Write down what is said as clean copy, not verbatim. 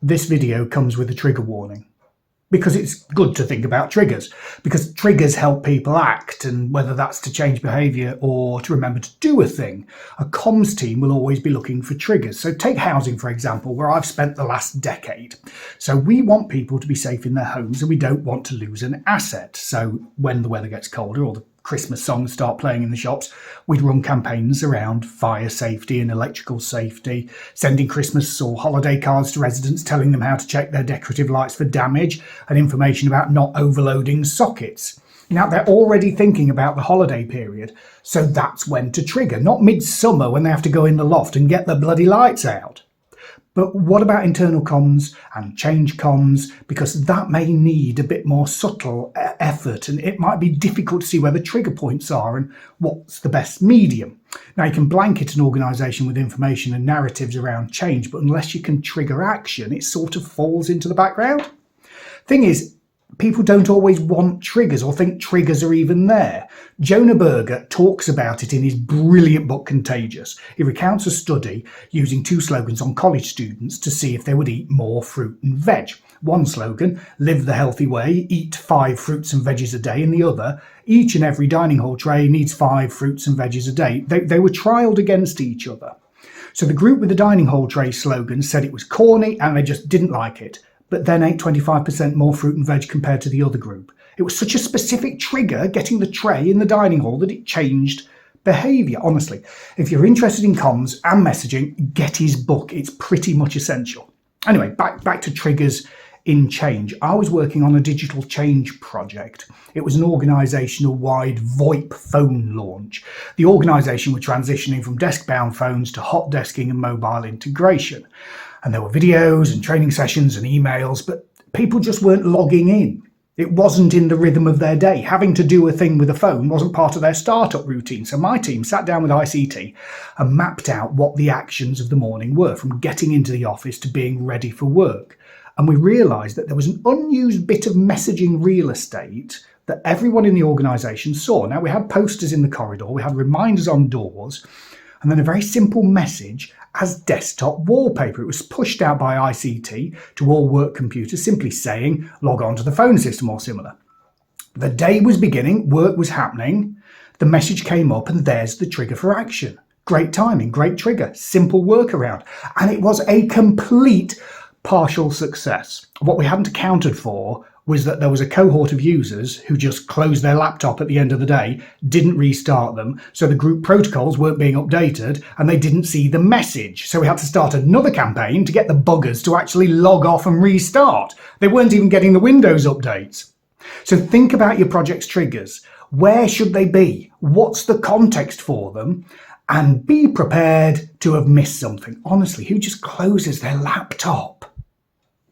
This video comes with a trigger warning because it's good to think about triggers, because triggers help people act, and whether that's to change behaviour or to remember to do a thing, a comms team will always be looking for triggers. So take housing, for example, where I've spent the last decade. So we want people to be safe in their homes and we don't want to lose an asset. So when the weather gets colder or the Christmas songs start playing in the shops, we'd run campaigns around fire safety and electrical safety, sending Christmas or holiday cards to residents telling them how to check their decorative lights for damage and information about not overloading sockets. Now, they're already thinking about the holiday period, so that's when to trigger, not midsummer when they have to go in the loft and get their bloody lights out. But what about internal comms and change comms? Because that may need a bit more subtle effort, and it might be difficult to see where the trigger points are and what's the best medium. Now, you can blanket an organisation with information and narratives around change, but unless you can trigger action, it sort of falls into the background. Thing is, people don't always want triggers or think triggers are even there. Jonah Berger talks about it in his brilliant book Contagious. He recounts a study using two slogans on college students to see if they would eat more fruit and veg. One slogan, live the healthy way, eat 5 fruits and veggies a day, and the other, each and every dining hall tray needs 5 fruits and veggies a day. They were trialled against each other. So the group with the dining hall tray slogan said it was corny and they just didn't like it, but then ate 25% more fruit and veg compared to the other group. It was such a specific trigger, getting the tray in the dining hall, that it changed behaviour. Honestly, if you're interested in comms and messaging, get his book. It's pretty much essential. Anyway, back to triggers in change. I was working on a digital change project. It was an organisational-wide VoIP phone launch. The organisation were transitioning from desk-bound phones to hot desking and mobile integration. And there were videos and training sessions and emails, but people just weren't logging in. It wasn't in the rhythm of their day. Having to do a thing with a phone wasn't part of their startup routine. So my team sat down with ICT and mapped out what the actions of the morning were, from getting into the office to being ready for work. And we realised that there was an unused bit of messaging real estate that everyone in the organisation saw. Now, we had posters in the corridor, we had reminders on doors, and then a very simple message as desktop wallpaper. It was pushed out by ICT to all work computers, simply saying, log on to the phone system or similar. The day was beginning, work was happening, the message came up, and there's the trigger for action. Great timing, great trigger, simple workaround. And it was a complete partial success. What we hadn't accounted for was that there was a cohort of users who just closed their laptop at the end of the day, didn't restart them, so the group protocols weren't being updated and they didn't see the message. So we had to start another campaign to get the buggers to actually log off and restart. They weren't even getting the Windows updates. So think about your project's triggers. Where should they be? What's the context for them? And be prepared to have missed something. Honestly, who just closes their laptop?